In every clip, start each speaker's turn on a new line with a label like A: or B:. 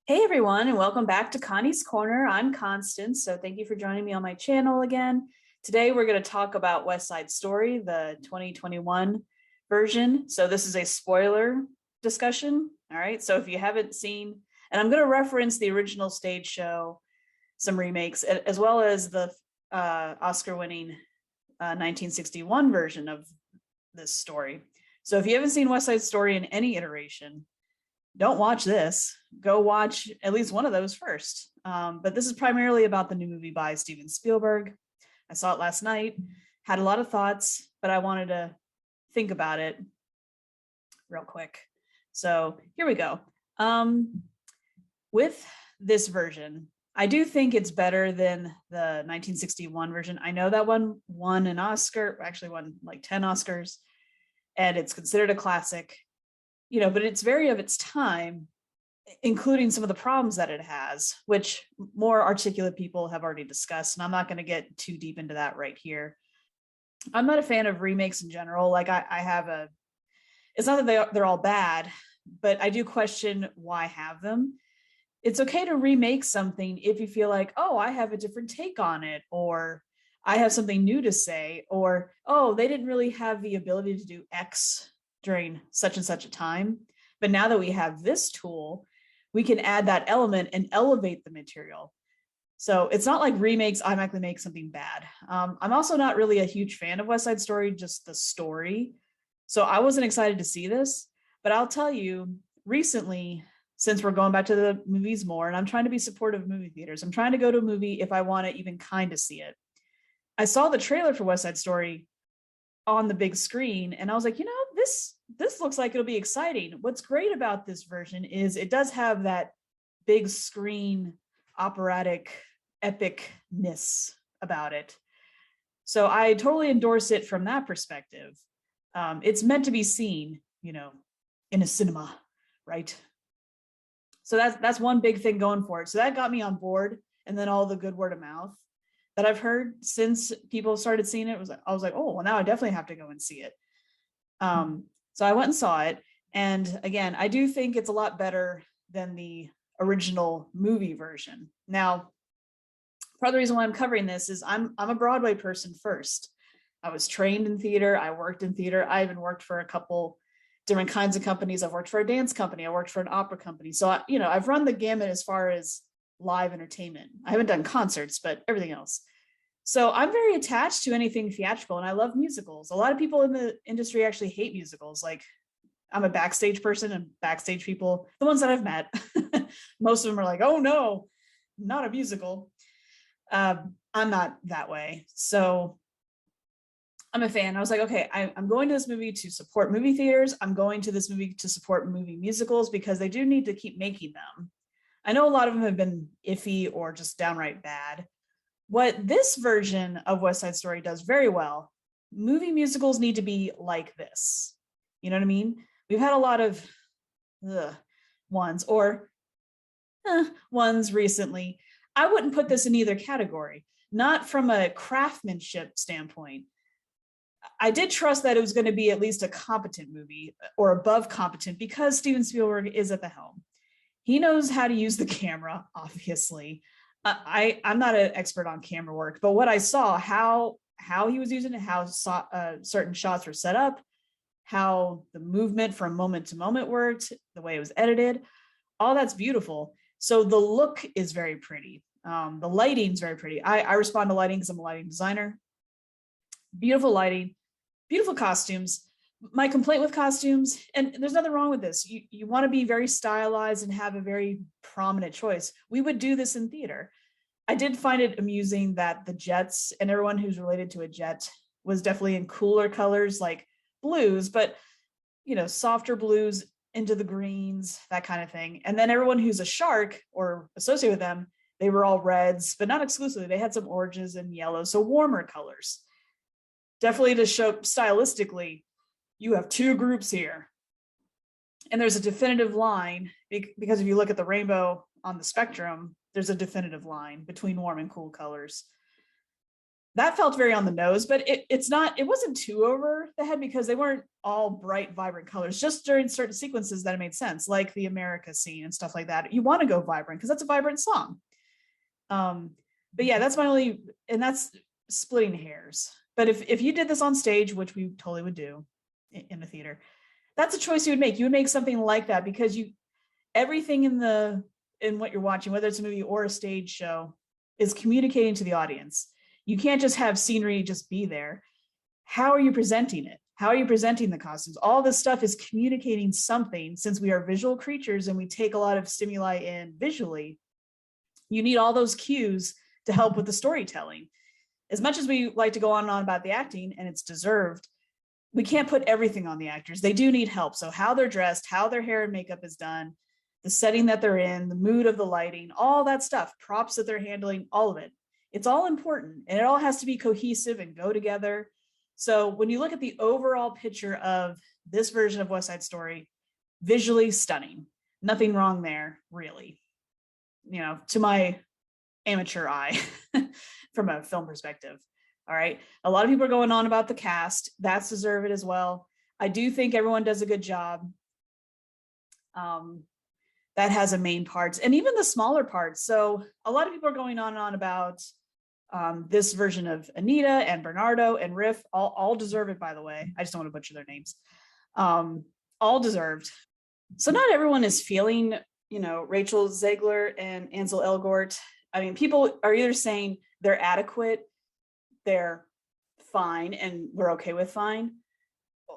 A: Hey everyone, and welcome back to Connie's Corner. I'm Constance, so thank you for joining me on my channel again. Today we're going to talk about West Side Story, the 2021 version. So this is a spoiler discussion. All right, so if you haven't seen, and I'm going to reference the original stage show, some remakes, as well as the Oscar-winning 1961 version of this story. So if you haven't seen West Side Story in any iteration, don't watch this. Go watch at least one of those first. But this is primarily about the new movie by Steven Spielberg. I saw it last night, had a lot of thoughts, but I wanted to think about it real quick. So here we go. With this version, I do think it's better than the 1961 version. I know that one won an Oscar, actually won like 10 Oscars, and it's considered a classic, but it's very of its time, including some of the problems that it has, which more articulate people have already discussed. And I'm not going to get too deep into that right here. I'm not a fan of remakes in general. Like I have it's not that they're all bad, but I do question why have them. It's okay to remake something if you feel like, oh, I have a different take on it, or I have something new to say, or, oh, they didn't really have the ability to do X during such and such a time. But now that we have this tool, we can add that element and elevate the material. So it's not like remakes automatically make something bad. I'm also not really a huge fan of West Side Story, just the story. So I wasn't excited to see this, but I'll tell you, recently, since we're going back to the movies more, and I'm trying to be supportive of movie theaters, I'm trying to go to a movie if I want to even kind of see it. I saw the trailer for West Side Story on the big screen, and I was like, this looks like it'll be exciting. What's great about this version is it does have that big screen operatic epicness about it. So I totally endorse it from that perspective. It's meant to be seen, in a cinema, right? So that's one big thing going for it. So that got me on board, and then all the good word of mouth that I've heard since people started seeing it I was like, oh, well, now I definitely have to go and see it. So I went and saw it, and again, I do think it's a lot better than the original movie version. Now, part of the reason why I'm covering this is I'm a Broadway person first. I was trained in theater. I worked in theater. I even worked for a couple different kinds of companies. I've worked for a dance company. I worked for an opera company. So I've run the gamut as far as live entertainment. I haven't done concerts, but everything else. So I'm very attached to anything theatrical, and I love musicals. A lot of people in the industry actually hate musicals. Like, I'm a backstage person, and backstage people, the ones that I've met, most of them are like, oh no, not a musical. I'm not that way. So I'm a fan. I was like, okay, I'm going to this movie to support movie theaters. I'm going to this movie to support movie musicals because they do need to keep making them. I know a lot of them have been iffy or just downright bad. What this version of West Side Story does very well, movie musicals need to be like this. You know what I mean? We've had a lot of ones or ones recently. I wouldn't put this in either category, not from a craftsmanship standpoint. I did trust that it was going to be at least a competent movie or above competent because Steven Spielberg is at the helm. He knows how to use the camera, obviously. I'm not an expert on camera work, but what I saw, how he was using it, how certain shots were set up, how the movement from moment to moment worked, the way it was edited, all that's beautiful. So the look is very pretty. The lighting's very pretty. I respond to lighting because I'm a lighting designer. Beautiful lighting, beautiful costumes. My complaint with costumes, and there's nothing wrong with this, you want to be very stylized and have a very prominent choice. We would do this in theater. I did find it amusing that the jets and everyone who's related to a jet was definitely in cooler colors like blues, but softer blues into the greens, that kind of thing. And then everyone who's a shark or associated with them, they were all reds, but not exclusively. They had some oranges and yellows, so warmer colors. Definitely to show stylistically, you have two groups here. And there's a definitive line because if you look at the rainbow on the spectrum, there's a definitive line between warm and cool colors. that felt very on the nose, but it wasn't too over the head because they weren't all bright, vibrant colors. Just during certain sequences that it made sense, like the America scene and stuff like that. You want to go vibrant because that's a vibrant song. But yeah, that's my only, and that's splitting hairs. But if you did this on stage, which we totally would do in the theater, that's a choice you would make. You would make something like that because everything in what you're watching, whether it's a movie or a stage show, is communicating to the audience. You can't just have scenery just be there. How are you presenting it? How are you presenting the costumes? All this stuff is communicating something. Since we are visual creatures and we take a lot of stimuli in visually, you need all those cues to help with the storytelling. As much as we like to go on and on about the acting, and it's deserved, we can't put everything on the actors. They do need help. So how they're dressed, how their hair and makeup is done, the setting that they're in, the mood of the lighting, all that stuff, props that they're handling, all of it. It's all important, and it all has to be cohesive and go together. So when you look at the overall picture of this version of West Side Story, visually stunning. Nothing wrong there, really. To my amateur eye from a film perspective. All right. A lot of people are going on about the cast. That's deserved as well. I do think everyone does a good job. That has a main parts and even the smaller parts. So a lot of people are going on and on about this version of Anita and Bernardo and Riff, all deserve it, by the way. I just don't want to butcher their names. All deserved. So not everyone is feeling, Rachel Zegler and Ansel Elgort. I mean, people are either saying they're adequate, they're fine, and we're okay with fine,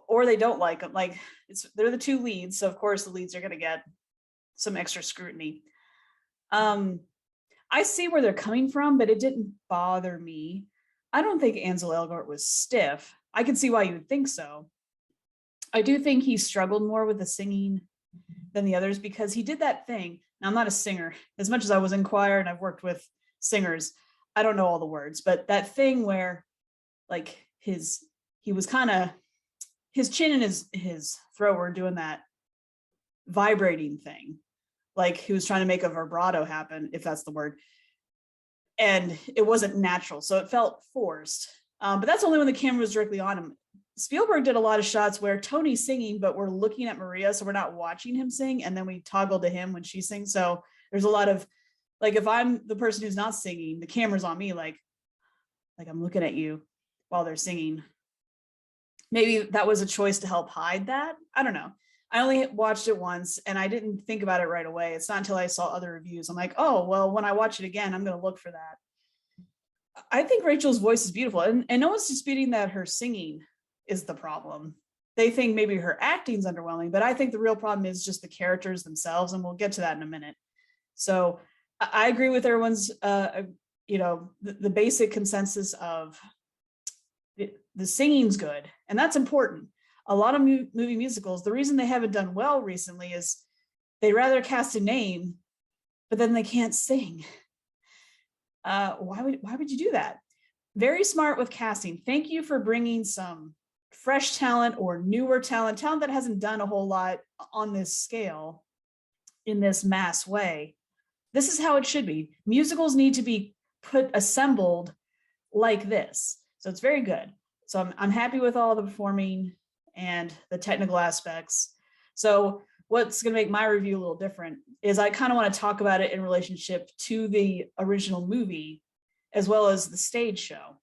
A: or they don't like them. Like they're the two leads, so of course the leads are going to get some extra scrutiny. I see where they're coming from, but it didn't bother me. I don't think Ansel Elgort was stiff. I can see why you would think so. I do think he struggled more with the singing than the others because he did that thing. Now, I'm not a singer. As much as I was in choir and I've worked with singers, I don't know all the words, but that thing where like he was kind of, his chin and his throat were doing that vibrating thing. Like he was trying to make a vibrato happen, if that's the word. And it wasn't natural. So it felt forced. But that's only when the camera was directly on him. Spielberg did a lot of shots where Tony's singing, but we're looking at Maria. So we're not watching him sing. And then we toggle to him when she sings. So there's a lot of, like, if I'm the person who's not singing, the camera's on me, like I'm looking at you while they're singing. Maybe that was a choice to help hide that. I don't know. I only watched it once and I didn't think about it right away. It's not until I saw other reviews. I'm like, oh, well, when I watch it again, I'm going to look for that. I think Rachel's voice is beautiful. And no one's disputing that her singing is the problem. They think maybe her acting's underwhelming, but I think the real problem is just the characters themselves. And we'll get to that in a minute. So I agree with everyone's, the basic consensus of the singing's good. And that's important. A lot of movie musicals, the reason they haven't done well recently is they rather cast a name, but then they can't sing. Why would you do that? Very smart with casting. Thank you for bringing some fresh talent or newer talent that hasn't done a whole lot on this scale in this mass way. This is how it should be. Musicals need to be assembled like this. So it's very good. So I'm happy with all the performing and the technical aspects. So what's going to make my review a little different is I kind of want to talk about it in relationship to the original movie as well as the stage show.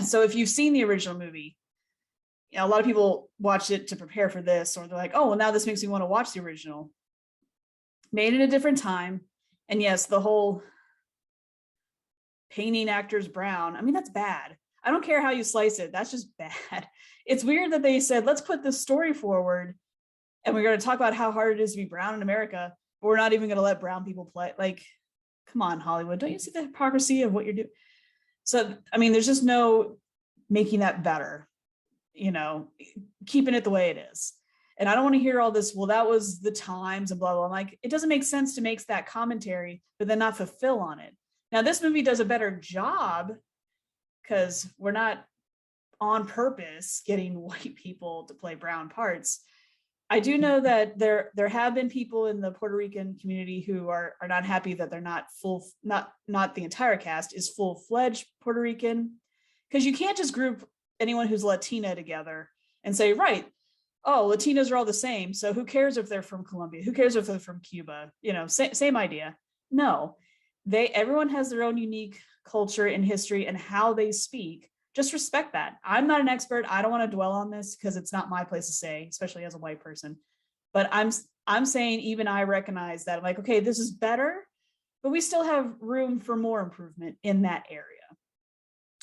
A: So if you've seen the original movie, a lot of people watched it to prepare for this, or they're like, oh, well, now this makes me want to watch the original. Made it a different time. And yes, the whole painting actors brown, I mean, that's bad. I don't care how you slice it. That's just bad. It's weird that they said, let's put this story forward and we're going to talk about how hard it is to be brown in America, but we're not even going to let brown people play. Like, come on, Hollywood. Don't you see the hypocrisy of what you're doing? So, I mean, there's just no making that better, keeping it the way it is. And I don't want to hear all this, well, that was the times and blah, blah. I'm like, it doesn't make sense to make that commentary, but then not fulfill on it. Now, this movie does a better job because we're not on purpose getting white people to play brown parts. I do know that there have been people in the Puerto Rican community who are not happy that they're not not the entire cast is full-fledged Puerto Rican, because you can't just group anyone who's Latina together and say, right, oh, Latinos are all the same, so who cares if they're from Colombia? Who cares if they're from Cuba? You know, same idea. No, everyone has their own unique culture and history and how they speak. Just respect that. I'm not an expert. I don't want to dwell on this because it's not my place to say, especially as a white person. But I'm saying even I recognize that I'm like, okay, this is better, but we still have room for more improvement in that area.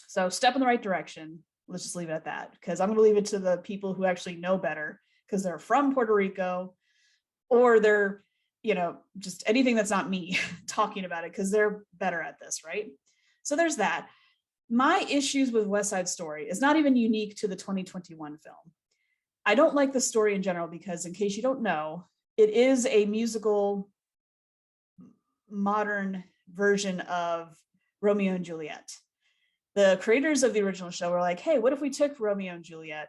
A: So step in the right direction. Let's just leave it at that, because I'm going to leave it to the people who actually know better because they're from Puerto Rico, or they're, you know, just anything that's not me talking about it, because they're better at this, right? So there's that. My issues with West Side Story is not even unique to the 2021 film. I don't like the story in general because, in case you don't know, it is a musical modern version of Romeo and Juliet. The creators of the original show were like, hey, what if we took Romeo and Juliet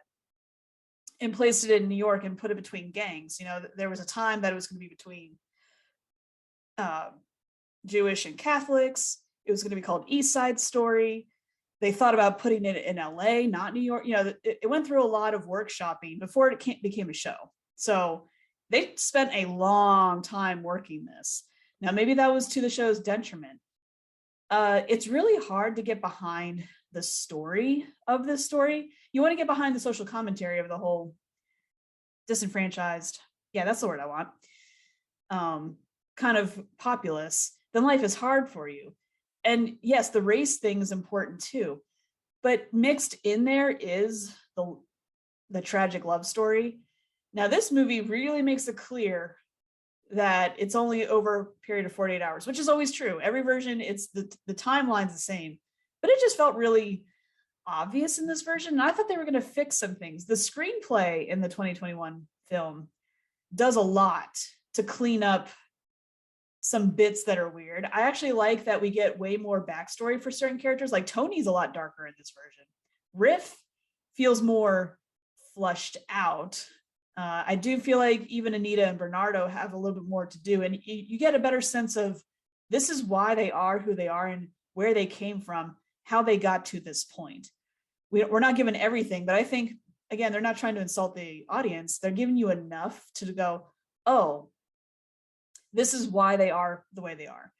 A: and placed it in New York and put it between gangs? You know, there was a time that it was going to be between Jewish and Catholics. It was going to be called East Side Story. They thought about putting it in LA, not New York. You know, it went through a lot of workshopping before it became a show. So they spent a long time working this. Now, maybe that was to the show's detriment. It's really hard to get behind the story of this story. You want to get behind the social commentary of the whole disenfranchised, yeah, that's the word I want, kind of populace, then life is hard for you. And yes, the race thing is important too, but mixed in there is the tragic love story. Now, this movie really makes it clear that it's only over a period of 48 hours, which is always true. Every version, it's the timeline's the same, but it just felt really obvious in this version. And I thought they were going to fix some things. The screenplay in the 2021 film does a lot to clean up some bits that are weird. I actually like that we get way more backstory for certain characters. Like Tony's a lot darker in this version. Riff feels more flushed out. I do feel like even Anita and Bernardo have a little bit more to do, and you get a better sense of this is why they are who they are and where they came from, how they got to this point. We're not given everything, but I think, again, they're not trying to insult the audience. They're giving you enough to go, oh, this is why they are the way they are.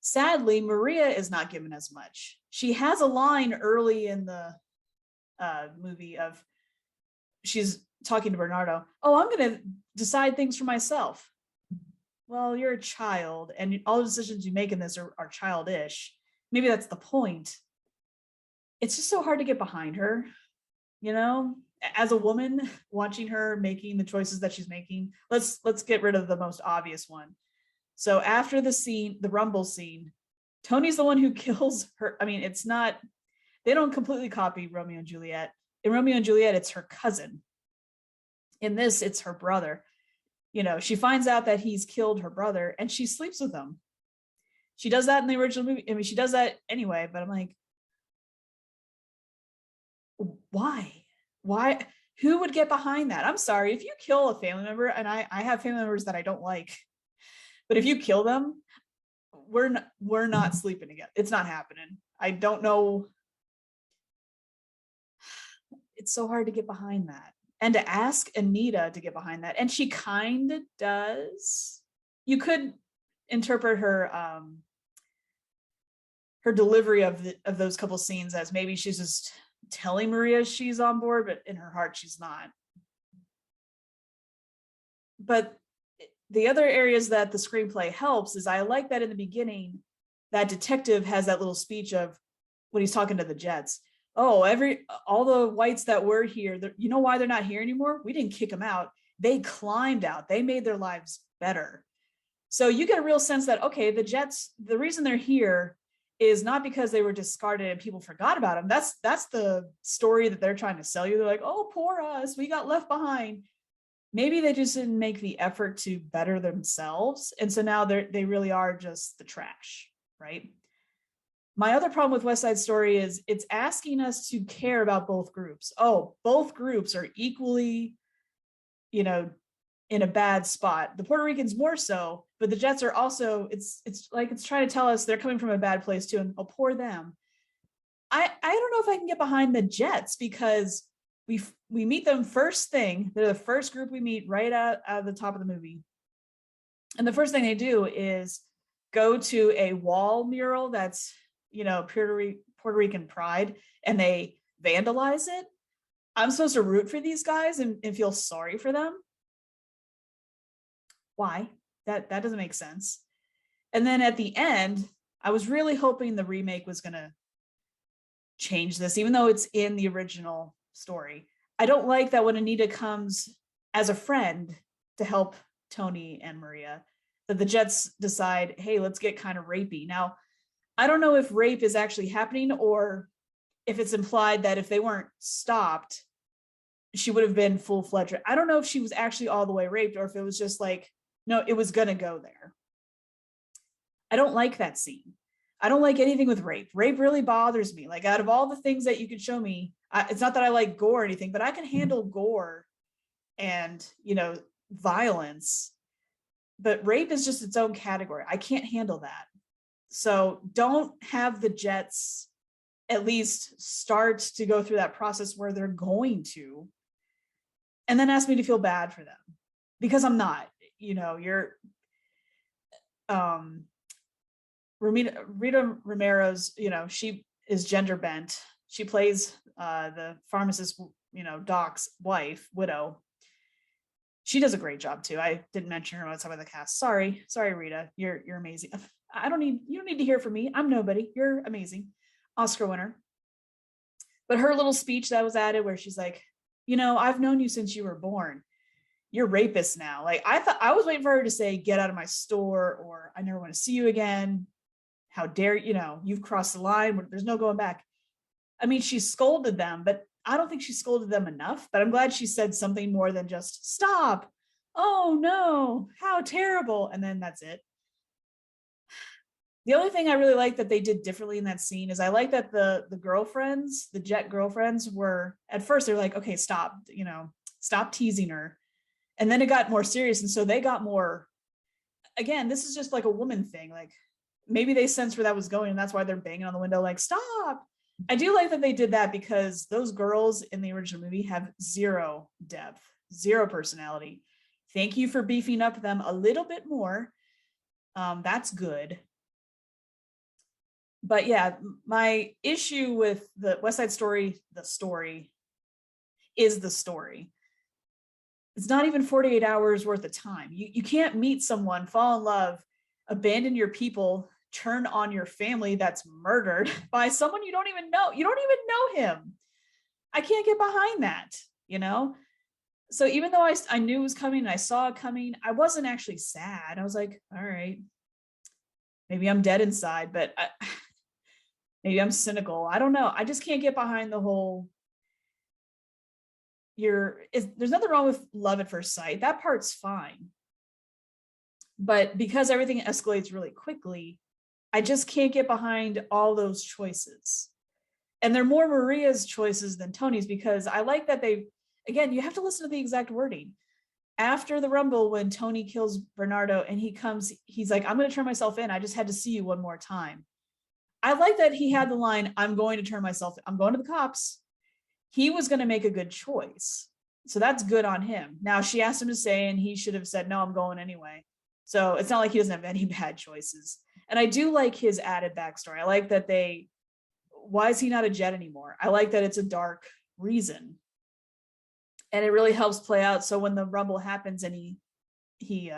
A: Sadly, Maria is not given as much. She has a line early in the movie of, she's talking to Bernardo, oh, I'm going to decide things for myself. Well, you're a child, and all the decisions you make in this are childish. Maybe that's the point. It's just so hard to get behind her, you know? As a woman, watching her making the choices that she's making, let's get rid of the most obvious one. So after the scene, the Rumble scene, Tony's the one who kills her. I mean, it's not, they don't completely copy Romeo and Juliet. In Romeo and Juliet, it's her cousin. In this, it's her brother. You know, she finds out that he's killed her brother and she sleeps with him. She does that in the original movie. I mean, she does that anyway, but I'm like, why? Why? Who would get behind that? I'm sorry, if you kill a family member, and I have family members that I don't like, but if you kill them, we're not sleeping together. It's not happening. I don't know. It's so hard to get behind that. And to ask Anita to get behind that. And she kind of does. You could interpret her her delivery of those couple scenes as maybe she's just telling Maria she's on board, but in her heart she's not. But the other areas that the screenplay helps is I like that in the beginning, that detective has that little speech of when he's talking to the Jets. Oh, all the whites that were here, you know why they're not here anymore? We didn't kick them out. They climbed out. They made their lives better. So you get a real sense that, okay, the Jets, the reason they're here is not because they were discarded and people forgot about them. That's the story that they're trying to sell you. They're like, oh, poor us, we got left behind. Maybe they just didn't make the effort to better themselves. And so now they really are just the trash, right? My other problem with West Side Story is it's asking us to care about both groups. Oh, both groups are equally, you know, in a bad spot. The Puerto Ricans more so, but the Jets are also, it's like it's trying to tell us they're coming from a bad place too, and poor them. I don't know if I can get behind the Jets because we meet them first thing. They're the first group we meet right out of the top of the movie. And the first thing they do is go to a wall mural that's, Puerto Rican pride, and they vandalize it. I'm supposed to root for these guys and feel sorry for them. Why? That doesn't make sense. And then at the end, I was really hoping the remake was going to change this, even though it's in the original story. I don't like that when Anita comes as a friend to help Tony and Maria, that the Jets decide, hey, let's get kind of rapey. Now, I don't know if rape is actually happening or if it's implied that if they weren't stopped, she would have been full-fledged. I don't know if she was actually all the way raped or if it was just like, no, it was going to go there. I don't like that scene. I don't like anything with rape. Rape really bothers me. Like, out of all the things that you could show me, it's not that I like gore or anything, but I can handle gore and, violence. But rape is just its own category. I can't handle that. So don't have the Jets at least start to go through that process where they're going to, and then ask me to feel bad for them, because I'm not. You're Rita Romero's, she is gender bent. She plays the pharmacist, Doc's widow. She does a great job too. I didn't mention her outside of the cast. Sorry, Rita. You're amazing. You don't need to hear from me. I'm nobody. You're amazing. Oscar winner. But her little speech that was added where she's like, I've known you since you were born. You're rapist now. Like, I was waiting for her to say, get out of my store, or I never want to see you again. How dare you've crossed the line. There's no going back. I mean, she scolded them, but I don't think she scolded them enough. But I'm glad she said something more than just stop. Oh no, how terrible. And then that's it. The only thing I really like that they did differently in that scene is I like that the girlfriends, the Jet girlfriends, were at first they're like, okay, stop, stop teasing her. And then it got more serious. And so they got more, again, this is just like a woman thing. Like, maybe they sensed where that was going, and that's why they're banging on the window like, stop. I do like that they did that, because those girls in the original movie have zero depth, zero personality. Thank you for beefing up them a little bit more. That's good. But yeah, my issue with the West Side Story, the story, is the story. It's not even 48 hours worth of time. You can't meet someone, fall in love, abandon your people, turn on your family that's murdered by someone you don't even know. You don't even know him. I can't get behind that, So even though I knew it was coming and I saw it coming, I wasn't actually sad. I was like, all right, maybe I'm dead inside, but maybe I'm cynical. I don't know. I just can't get behind the whole, there's nothing wrong with love at first sight. That part's fine. But because everything escalates really quickly, I just can't get behind all those choices. And they're more Maria's choices than Tony's, because I like that again, you have to listen to the exact wording. After the Rumble, when Tony kills Bernardo and he's like, I'm going to turn myself in. I just had to see you one more time. I like that he had the line, I'm going to turn myself in. I'm going to the cops. He was going to make a good choice. So that's good on him. Now, she asked him to stay, and he should have said, no, I'm going anyway. So it's not like he doesn't have any bad choices. And I do like his added backstory. I like that why is he not a Jet anymore? I like that it's a dark reason. And it really helps play out. So when the Rumble happens and he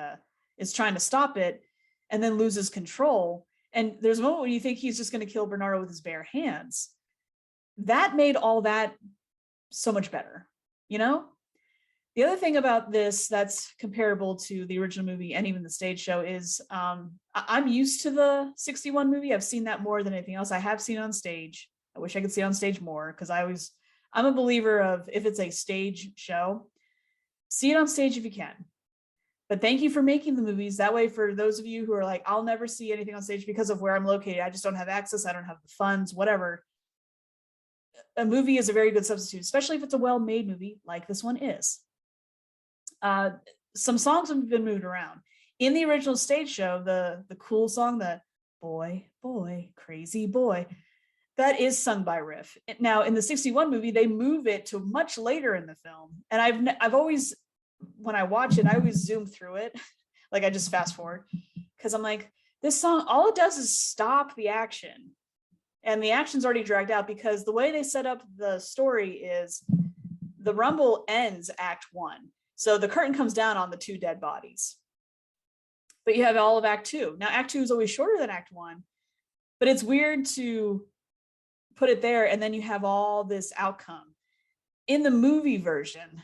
A: is trying to stop it and then loses control, and there's a moment when you think he's just going to kill Bernardo with his bare hands, that made all that so much better, The other thing about this that's comparable to the original movie and even the stage show is I'm used to the 61 movie. I've seen that more than anything else. I have seen it on stage. I wish I could see it on stage more, because I'm a believer of, if it's a stage show, see it on stage if you can. But thank you for making the movies. That way, for those of you who are like, I'll never see anything on stage because of where I'm located, I just don't have access, I don't have the funds, whatever. A movie is a very good substitute, especially if it's a well-made movie like this one is. some songs have been moved around. In the original stage show, the cool song, the boy, boy, crazy boy, that is sung by Riff. Now in the 61 movie, they move it to much later in the film. And I've always, when I watch it, I always zoom through it. Like I just fast forward because I'm like, this song, all it does is stop the action. And the action's already dragged out because the way they set up the story is the Rumble ends Act 1. So the curtain comes down on the 2 dead bodies. But you have all of Act 2. Now, Act 2 is always shorter than Act 1, but it's weird to put it there and then you have all this outcome. In the movie version,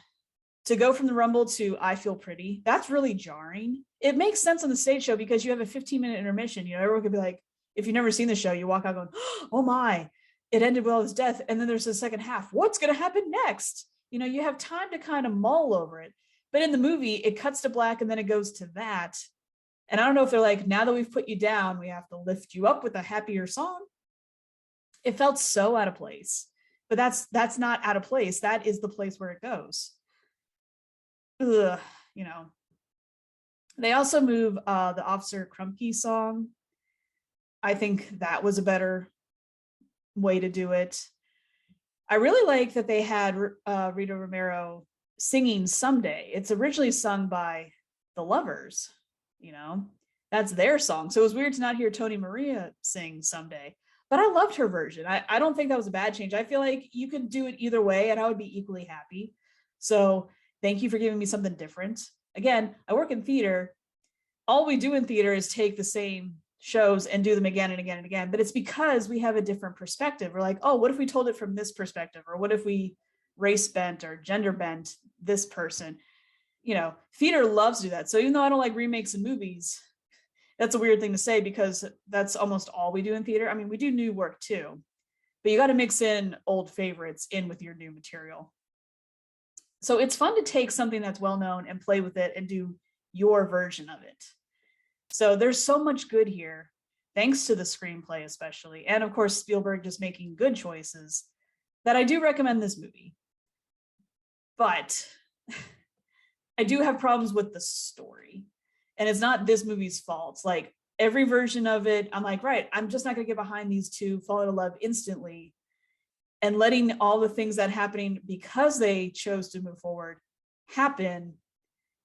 A: to go from the Rumble to I Feel Pretty, that's really jarring. It makes sense on the stage show because you have a 15-minute intermission. You know, everyone could be like, if you've never seen the show, you walk out going, oh my, it ended with all his death. And then there's the second half. What's going to happen next? You know, you have time to kind of mull over it. But in the movie, it cuts to black and then it goes to that. And I don't know if they're like, now that we've put you down, we have to lift you up with a happier song. It felt so out of place. But that's not out of place. That is the place where it goes. Ugh, you know. They also move the Officer Krumke song. I think that was a better way to do it. I really like that they had Rita Romero singing Someday. It's originally sung by the Lovers, you know, that's their song. So it was weird to not hear Tony Maria sing Someday, but I loved her version. I don't think that was a bad change. I feel like you could do it either way and I would be equally happy. So thank you for giving me something different. Again, I work in theater. All we do in theater is take the same shows and do them again and again and again, but it's because we have a different perspective. We're like, oh, what if we told it from this perspective? Or what if we race bent or gender bent this person? You know, theater loves to do that. So even though I don't like remakes in movies, that's a weird thing to say because that's almost all we do in theater. I mean, we do new work too, but you got to mix in old favorites in with your new material. So it's fun to take something that's well known and play with it and do your version of it. So there's so much good here, thanks to the screenplay especially, and of course Spielberg just making good choices, that I do recommend this movie. But I do have problems with the story, and it's not this movie's fault. Like every version of it, I'm like, right, I'm just not going to get behind these two fall in love instantly and letting all the things that happening because they chose to move forward happen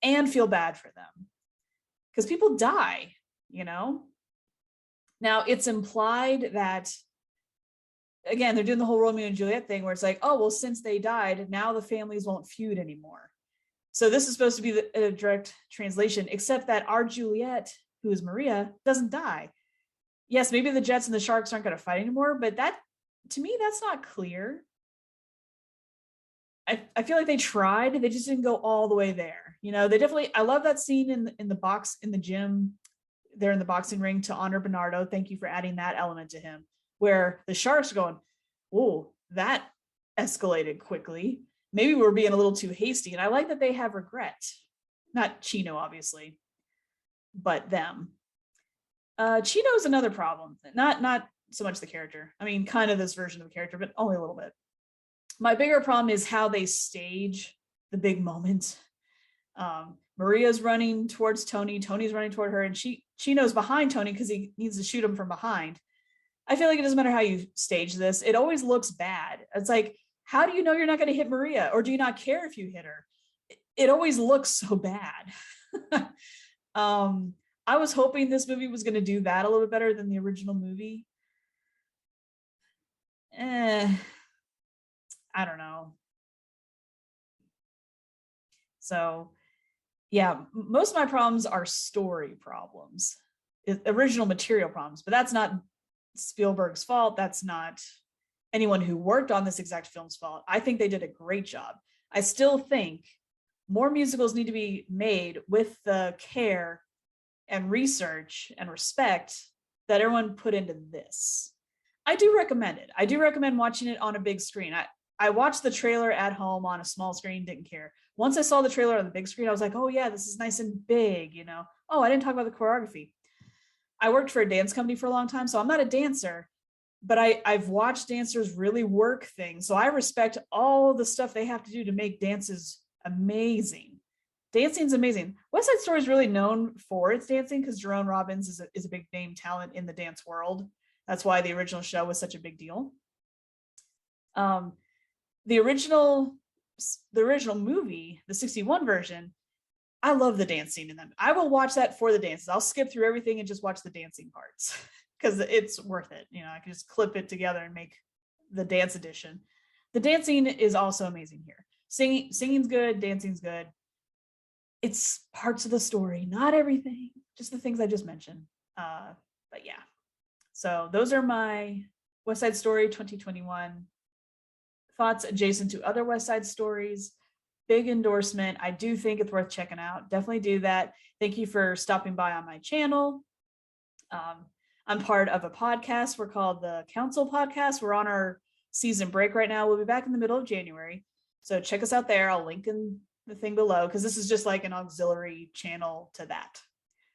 A: and feel bad for them. Because people die, you know? Now, it's implied that, again, they're doing the whole Romeo and Juliet thing where it's like, oh, well, since they died, now the families won't feud anymore. So this is supposed to be a direct translation, except that our Juliet, who is Maria, doesn't die. Yes, maybe the Jets and the Sharks aren't going to fight anymore, but that, to me, that's not clear. I feel like they tried, they just didn't go all the way there. You know, they definitely, I love that scene in the box, in the gym, there in the boxing ring to honor Bernardo. Thank you for adding that element to him, where the Sharks are going, oh, that escalated quickly. Maybe we're being a little too hasty. And I like that they have regret. Not Chino, obviously, but them. Chino is another problem. Not so much the character. I mean, kind of this version of the character, but only a little bit. My bigger problem is how they stage the big moment. Maria's running towards Tony. Tony's running toward her, and Chino's behind Tony because he needs to shoot him from behind. I feel like it doesn't matter how you stage this. It always looks bad. It's like, how do you know you're not going to hit Maria? Or do you not care if you hit her? It always looks so bad. I was hoping this movie was going to do that a little bit better than the original movie. I don't know. So yeah, most of my problems are story problems, original material problems, but that's not Spielberg's fault. That's not anyone who worked on this exact film's fault. I think they did a great job. I still think more musicals need to be made with the care and research and respect that everyone put into this. I do recommend it. I do recommend watching it on a big screen. I watched the trailer at home on a small screen, didn't care. Once I saw the trailer on the big screen, I was like, oh yeah, this is nice and big, you know? Oh, I didn't talk about the choreography. I worked for a dance company for a long time, so I'm not a dancer, but I've watched dancers really work things. So I respect all the stuff they have to do to make dances amazing. Dancing's amazing. West Side Story is really known for its dancing because Jerome Robbins is a big name talent in the dance world. That's why the original show was such a big deal. Um, the original movie, the 61 version, I love the dance scene in them. I will watch that for the dances. I'll skip through everything and just watch the dancing parts because it's worth it. You know, I can just clip it together and make the dance edition. The dancing is also amazing here. Singing's good, dancing's good. It's parts of the story, not everything, just the things I just mentioned. But yeah, so those are my West Side Story 2021 thoughts adjacent to other West Side Stories. Big endorsement. I do think it's worth checking out. Definitely do that. Thank you for stopping by on my channel. I'm part of a podcast. We're called the Council Podcast. We're on our season break right now. We'll be back in the middle of January. So check us out there. I'll link in the thing below because this is just like an auxiliary channel to that.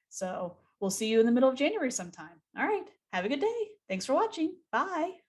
A: So we'll see you in the middle of January sometime. All right. Have a good day. Thanks for watching. Bye.